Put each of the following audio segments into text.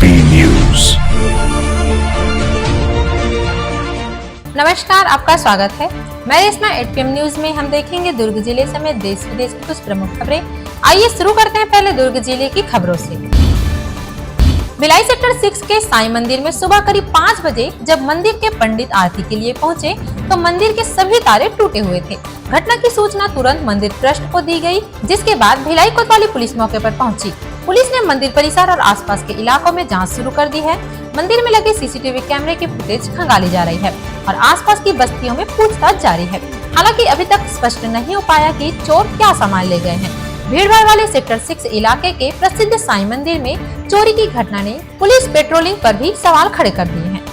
HP news. नमस्कार, आपका स्वागत है। मैं रेशमा। एचपीएम न्यूज में हम देखेंगे दुर्ग जिले समेत देश विदेश की कुछ प्रमुख खबरें। आइए शुरू करते हैं पहले दुर्ग जिले की खबरों से। भिलाई सेक्टर 6 के साईं मंदिर में सुबह करीब 5 बजे जब मंदिर के पंडित आरती के लिए पहुंचे तो मंदिर के सभी तारे टूटे हुए थे। घटना की सूचना तुरंत मंदिर ट्रस्ट को दी गई, जिसके बाद भिलाई कोतवाली पुलिस मौके पर पहुंची। पुलिस ने मंदिर परिसर और आसपास के इलाकों में जांच शुरू कर दी है। मंदिर में लगे सीसीटीवी कैमरे की फुटेज खंगाली जा रही है और आसपास की बस्तियों में पूछताछ जारी है। हालांकि अभी तक स्पष्ट नहीं हो पाया कि चोर क्या सामान ले गए हैं। भीड़भाड़ वाले सेक्टर 6 इलाके के प्रसिद्ध साईं मंदिर में चोरी की घटना ने पुलिस पेट्रोलिंग पर भी सवाल खड़े कर दिए हैं।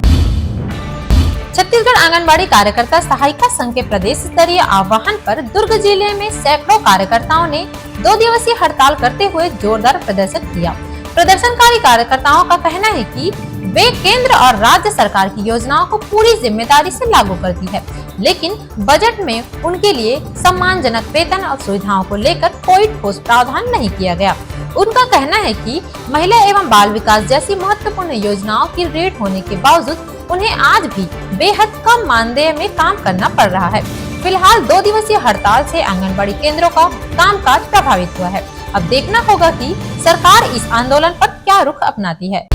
छत्तीसगढ़ आंगनबाड़ी कार्यकर्ता सहायिका संघ के प्रदेश स्तरीय आह्वान पर दुर्ग जिले में सैकड़ों कार्यकर्ताओं ने 2 दिवसीय हड़ताल करते हुए जोरदार प्रदर्शन किया। प्रदर्शनकारी कार्यकर्ताओं का कहना है कि वे केंद्र और राज्य सरकार की योजनाओं को पूरी जिम्मेदारी से लागू करती है, लेकिन बजट में उनके लिए सम्मानजनक वेतन और सुविधाओं को लेकर कोई ठोस प्रावधान नहीं किया गया। उनका कहना है कि महिला एवं बाल विकास जैसी महत्वपूर्ण योजनाओं की रेट होने के बावजूद उन्हें आज भी बेहद कम मानदेय में काम करना पड़ रहा है। फिलहाल 2 दिवसीय हड़ताल से आंगनबाड़ी केंद्रों का कामकाज प्रभावित हुआ है। अब देखना होगा कि सरकार इस आंदोलन पर क्या रुख अपनाती है।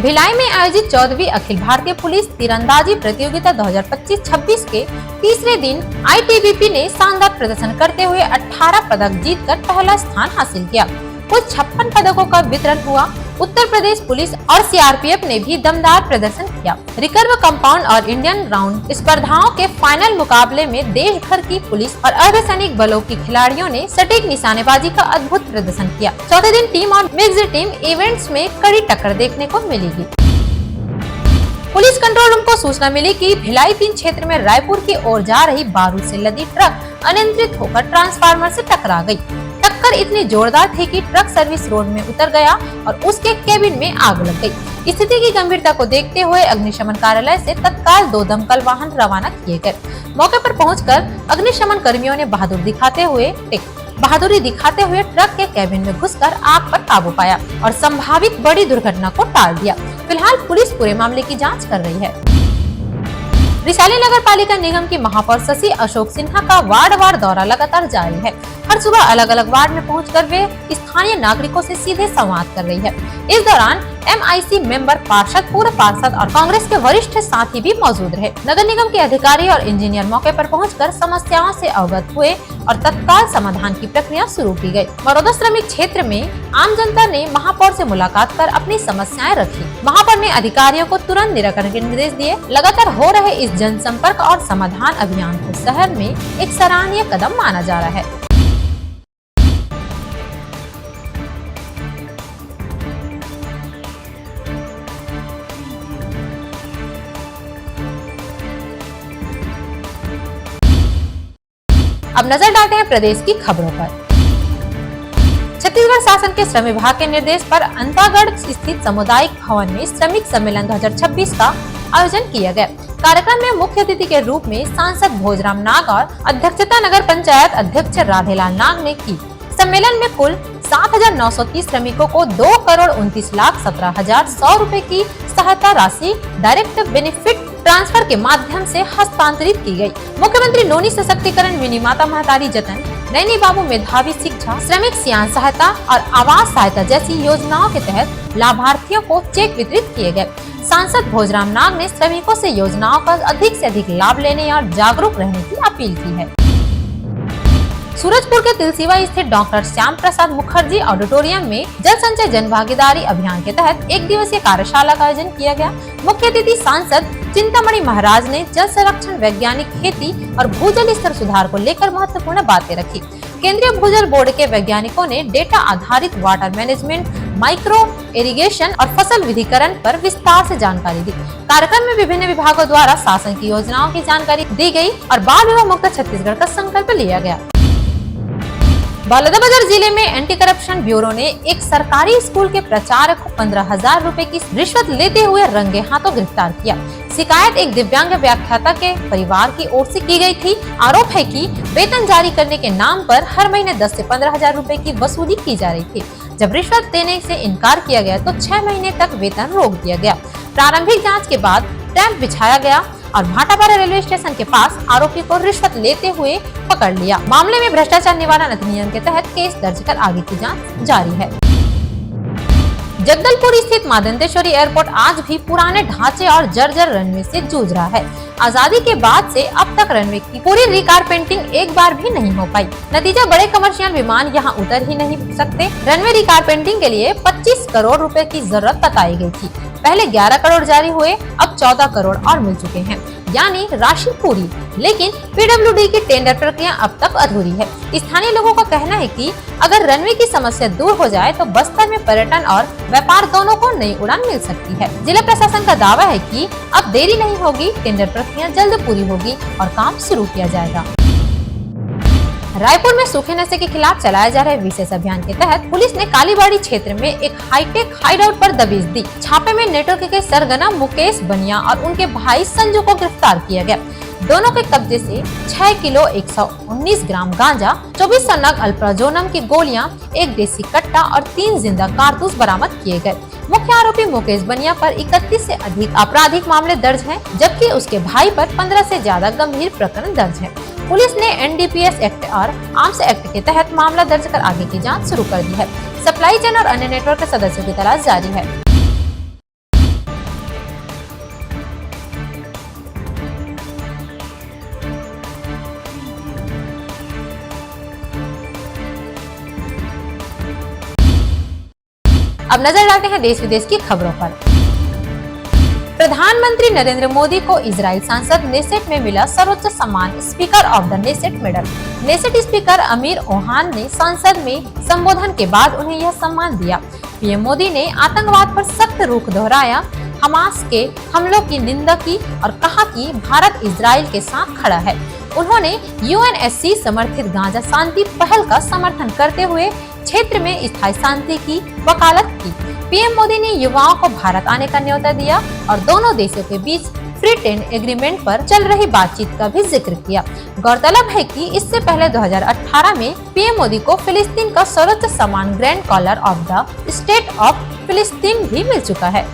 भिलाई में आयोजित 14वीं अखिल भारतीय पुलिस तीरंदाजी प्रतियोगिता 2025-26 के तीसरे दिन आईटीबीपी ने शानदार प्रदर्शन करते हुए 18 पदक जीतकर पहला स्थान हासिल किया। कुल 56 पदकों का वितरण हुआ। उत्तर प्रदेश पुलिस और सीआरपीएफ ने भी दमदार प्रदर्शन किया। रिकर्व कंपाउंड और इंडियन राउंड स्पर्धाओं के फाइनल मुकाबले में देश भर की पुलिस और अर्धसैनिक बलों की खिलाड़ियों ने सटीक निशानेबाजी का अद्भुत प्रदर्शन किया। चौथे दिन टीम और मिक्स्ड टीम इवेंट्स में कड़ी टक्कर देखने को मिलेगी। पुलिस कंट्रोल रूम को सूचना मिली कि भिलाई 3 क्षेत्र में रायपुर की ओर जा रही बारूद से लदी ट्रक अनियंत्रित होकर ट्रांसफार्मर से टकरा गई। टक्कर इतनी जोरदार थी कि ट्रक सर्विस रोड में उतर गया और उसके केबिन में आग लग गई। स्थिति की गंभीरता को देखते हुए अग्निशमन कार्यालय से तत्काल 2 दमकल वाहन रवाना किए गए। मौके पर पहुंचकर अग्निशमन कर्मियों ने बहादुरी दिखाते हुए ट्रक के केबिन में घुसकर आग पर काबू पाया और संभावित बड़ी दुर्घटना को टाल दिया। फिलहाल पुलिस पूरे मामले की जाँच कर रही है। वैशाली नगर पालिका निगम की महापौर शशि अशोक सिन्हा का वार्ड दौरा लगातार जारी है। हर सुबह अलग अलग वार्ड में पहुंचकर वे स्थानीय नागरिकों से सीधे संवाद कर रही है। इस दौरान MIC मेंबर, पार्षद, पूर्व पार्षद और कांग्रेस के वरिष्ठ साथी भी मौजूद रहे। नगर निगम के अधिकारी और इंजीनियर मौके पर पहुंचकर समस्याओं से अवगत हुए और तत्काल समाधान की प्रक्रिया शुरू की गई। बड़ौदा श्रमिक क्षेत्र में आम जनता ने महापौर से मुलाकात कर अपनी समस्याएं रखी। महापौर ने अधिकारियों को तुरंत निराकरण के निर्देश दिए। लगातार हो रहे इस जनसंपर्क और समाधान अभियान को शहर में एक सराहनीय कदम माना जा रहा है। अब नजर डालते हैं प्रदेश की खबरों पर। छत्तीसगढ़ शासन के श्रम विभाग के निर्देश पर अंतागढ़ स्थित सामुदायिक भवन में श्रमिक सम्मेलन 2026 का आयोजन किया गया। कार्यक्रम में मुख्य अतिथि के रूप में सांसद भोजराम नाग और अध्यक्षता नगर पंचायत अध्यक्ष राधेलाल नाग ने की। सम्मेलन में कुल 7,930 श्रमिकों को 2,29,17,100 रूपए की सहायता राशि डायरेक्ट बेनिफिट ट्रांसफर के माध्यम से हस्तांतरित की गई। मुख्यमंत्री नोनी सशक्तिकरण, मिनी माता महतारी जतन, नैनी बाबू मेधावी शिक्षा, श्रमिक सियान सहायता और आवास सहायता जैसी योजनाओं के तहत लाभार्थियों को चेक वितरित किए गए। सांसद भोजराम नाग ने श्रमिकों से योजनाओं का अधिक से अधिक लाभ लेने और जागरूक रहने की अपील की है। सूरजपुर के तिलसिवा स्थित डॉक्टर श्याम प्रसाद मुखर्जी ऑडिटोरियम में जल संचय जन भागीदारी अभियान के तहत 1 दिवसीय कार्यशाला का आयोजन किया गया। मुख्य अतिथि सांसद चिंतामणि महाराज ने जल संरक्षण, वैज्ञानिक खेती और भूजल स्तर सुधार को लेकर महत्वपूर्ण बातें रखी। केंद्रीय भूजल बोर्ड के वैज्ञानिकों ने डेटा आधारित वाटर मैनेजमेंट, माइक्रो इरिगेशन और फसल विधिकरण पर विस्तार से जानकारी दी। कार्यक्रम में विभिन्न विभागों द्वारा शासन की योजनाओं की जानकारी दी गई और बाल विवाह मुक्त छत्तीसगढ़ का संकल्प लिया गया। बलौदाबाजार जिले में एंटी करप्शन ब्यूरो ने एक सरकारी स्कूल के प्राचार्य को 15,000 रुपए की रिश्वत लेते हुए रंगे हाथों गिरफ्तार किया। शिकायत एक दिव्यांग व्याख्याता के परिवार की ओर से की गई थी। आरोप है कि वेतन जारी करने के नाम पर हर महीने 10 से 15,000 रुपए की वसूली की जा रही थी। जब रिश्वत देने से इनकार किया गया तो 6 महीने तक वेतन रोक दिया गया। प्रारंभिक जांच के बाद टैंप बिछाया गया और भाटापारा रेलवे स्टेशन के पास आरोपी को रिश्वत लेते हुए पकड़ लिया। मामले में भ्रष्टाचार निवारण अधिनियम के तहत केस दर्ज कर आगे की जांच जारी है। जगदलपुर स्थित मां दंतेश्वरी एयरपोर्ट आज भी पुराने ढांचे और जर्जर रनवे से जूझ रहा है। आजादी के बाद से अब तक रनवे की पूरी रिकारपेंटिंग एक बार भी नहीं हो पाई। नतीजा बड़े कमर्शियल विमान यहां उतर ही नहीं सकते। रनवे रिकारपेंटिंग के लिए 25 करोड़ रुपए की जरूरत बताई गई थी। पहले 11 करोड़ जारी हुए, अब 14 करोड़ और मिल चुके हैं, यानी राशि पूरी। लेकिन पीडब्ल्यूडी की टेंडर प्रक्रिया अब तक अधूरी है। स्थानीय लोगों का कहना है कि अगर रनवे की समस्या दूर हो जाए तो बस्तर में पर्यटन और व्यापार दोनों को नई उड़ान मिल सकती है। जिला प्रशासन का दावा है कि अब देरी नहीं होगी, टेंडर प्रक्रिया जल्द पूरी होगी और काम शुरू किया जाएगा। रायपुर में सूखे नशे के खिलाफ चलाए जा रहे विशेष अभियान के तहत पुलिस ने कालीबाड़ी क्षेत्र में एक हाईटेक हाइडआउट पर दबिश दी। छापे में नेटवर्क के सरगना मुकेश बनिया और उनके भाई संजू को गिरफ्तार किया गया। दोनों के कब्जे से 6 किलो 119 ग्राम गांजा, 2400 नग अल्प्राजोनम की गोलियां, 1 देसी कट्टा और 3 जिंदा कारतूस बरामद किए गए। मुख्य आरोपी मुकेश बनिया पर 31 से अधिक आपराधिक मामले दर्ज हैं, जबकि उसके भाई पर 15 से ज्यादा गंभीर प्रकरण दर्ज है। पुलिस ने एनडीपीएस एक्ट और आर्म्स एक्ट के तहत मामला दर्ज कर आगे की जांच शुरू कर दी है। सप्लाई चेन और अन्य नेटवर्क के सदस्यों की तलाश जारी है। अब नजर डालते हैं देश विदेश की खबरों पर। प्रधानमंत्री नरेंद्र मोदी को इजराइल सांसद नेसेट में मिला सर्वोच्च सम्मान speaker of the Knesset medal. Knesset speaker अमीर ओहान ने संसद में संबोधन के बाद उन्हें यह सम्मान दिया। पीएम मोदी ने आतंकवाद पर सख्त रुख दोहराया, हमास के हमलों की निंदा की और कहा कि भारत इजराइल के साथ खड़ा है। उन्होंने यूएनएससी समर्थित गाजा शांति पहल का समर्थन करते हुए क्षेत्र में स्थायी शांति की वकालत की। पीएम मोदी ने युवाओं को भारत आने का न्योता दिया और दोनों देशों के बीच फ्री ट्रेड एग्रीमेंट पर चल रही बातचीत का भी जिक्र किया। गौरतलब है कि इससे पहले 2018 में पीएम मोदी को फिलिस्तीन का सर्वोच्च सम्मान grand collar of the state of फिलिस्तीन भी मिल चुका है।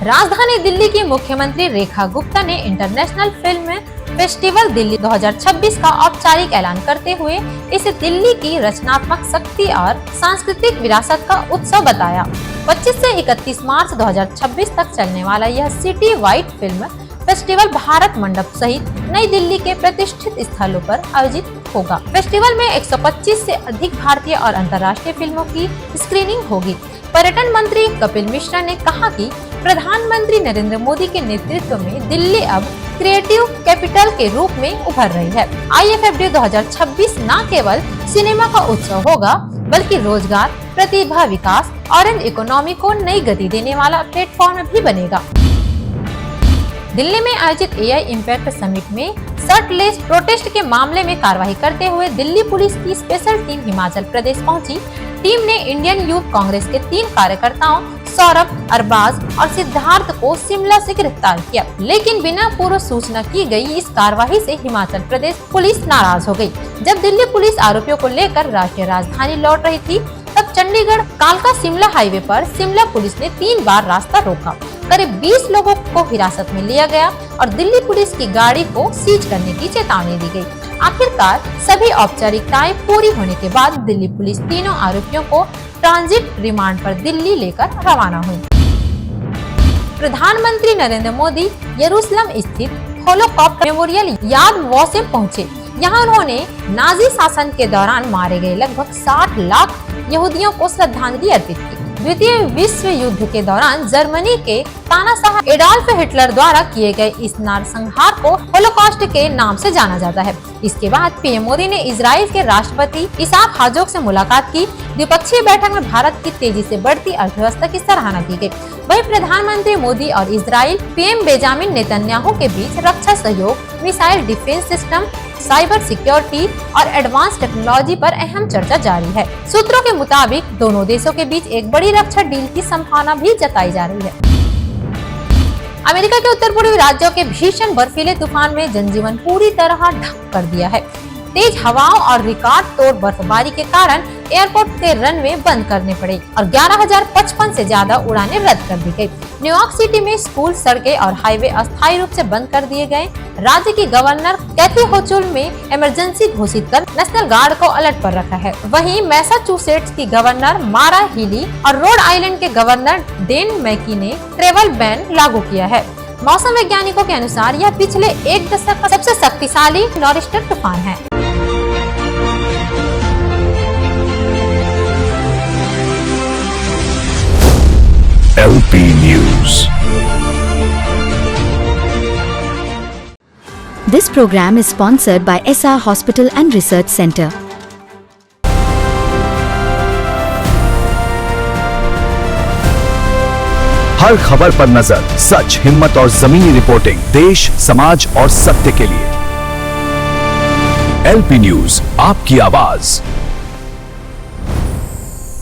राजधानी दिल्ली की मुख्यमंत्री रेखा गुप्ता ने इंटरनेशनल फिल्म फेस्टिवल दिल्ली 2026 का औपचारिक ऐलान करते हुए इसे दिल्ली की रचनात्मक शक्ति और सांस्कृतिक विरासत का उत्सव बताया। 25 से 31 मार्च 2026 तक चलने वाला यह city wide film festival Bharat मंडप सहित नई दिल्ली के प्रतिष्ठित स्थलों पर आयोजित होगा। फेस्टिवल में 125 से अधिक भारतीय और अंतर्राष्ट्रीय फिल्मों की स्क्रीनिंग होगी। पर्यटन मंत्री कपिल मिश्रा ने कहा कि प्रधानमंत्री नरेंद्र मोदी के नेतृत्व में दिल्ली अब क्रिएटिव कैपिटल के रूप में उभर रही है। IFFD 2026 न केवल सिनेमा का उत्सव होगा बल्कि रोजगार, प्रतिभा विकास, ऑरेंज इकोनॉमी को नई गति देने वाला प्लेटफॉर्म भी बनेगा। दिल्ली में आयोजित AI इम्पैक्ट समिट में शर्टलेस प्रोटेस्ट के मामले में कार्रवाई करते हुए दिल्ली पुलिस की स्पेशल टीम हिमाचल प्रदेश पहुंची। टीम ने इंडियन यूथ कांग्रेस के 3 कार्यकर्ताओं सौरभ, अरबाज और सिद्धार्थ को शिमला से गिरफ्तार किया, लेकिन बिना पूर्व सूचना की गई इस कार्रवाई से हिमाचल प्रदेश पुलिस नाराज हो गई। जब दिल्ली पुलिस आरोपियों को लेकर राष्ट्रीय राजधानी लौट रही थी, तब चंडीगढ़ कालका शिमला हाईवे पर शिमला पुलिस ने 3 बार रास्ता रोका। करीब 20 लोगों को हिरासत में लिया गया और दिल्ली पुलिस की गाड़ी को सीज करने की चेतावनी दी गई। आखिरकार सभी औपचारिकताएं पूरी होने के बाद दिल्ली पुलिस तीनों आरोपियों को ट्रांजिट रिमांड पर दिल्ली लेकर रवाना हुई। प्रधानमंत्री नरेंद्र मोदी यरूशलेम स्थित होलोकॉस्ट मेमोरियल याद वॉसेम पहुंचे। यहाँ उन्होंने नाजी शासन के दौरान मारे गए लगभग 60 लाख यहूदियों को श्रद्धांजलि अर्पित की। द्वितीय विश्व युद्ध के दौरान जर्मनी के तानाशाह एडोल्फ हिटलर द्वारा किए गए इस नरसंहार को होलोकॉस्ट के नाम से जाना जाता है। इसके बाद पीएम मोदी ने इजराइल के राष्ट्रपति इसाक हेrzog से मुलाकात की। द्विपक्षीय बैठक में भारत की तेजी से बढ़ती अर्थव्यवस्था की सराहना की गई। वहीं प्रधानमंत्री मोदी और इजराइल पीएम बेंजामिन नेतन्याहू के बीच रक्षा सहयोग, missile defence system, cyber security और एडवांस टेक्नोलॉजी पर अहम चर्चा जारी है। सूत्रों के मुताबिक दोनों देशों के बीच एक बड़ी रक्षा डील की संभावना भी जताई जा रही है। अमेरिका के उत्तर पूर्वी राज्यों के भीषण बर्फीले तूफान में जनजीवन पूरी तरह ठप कर दिया है। तेज हवाओं और रिकॉर्ड तोड़ बर्फबारी के कारण एयरपोर्ट के रनवे बंद करने पड़े और 11,055 से ज्यादा उड़ानें रद्द कर दी गयी। न्यूयॉर्क सिटी में स्कूल, सड़कें और हाईवे अस्थायी रूप से बंद कर दिए गए। राज्य की गवर्नर कैथी होचुल में इमरजेंसी घोषित कर नेशनल गार्ड को अलर्ट पर रखा है। वहीं मैसाचुसेट्स की गवर्नर मारा हीली और रोड आइलैंड के गवर्नर डेन मैकी ने ट्रेवल बैन लागू किया है। मौसम वैज्ञानिकों के अनुसार यह पिछले एक दशक का सबसे शक्तिशाली नॉरिस्टर तूफान है। LP News. This program is sponsored by SR Hospital and Research Center. हर खबर पर नजर, सच, हिम्मत और जमीनी रिपोर्टिंग, देश, समाज और सत्य के लिए। LP News, आपकी आवाज।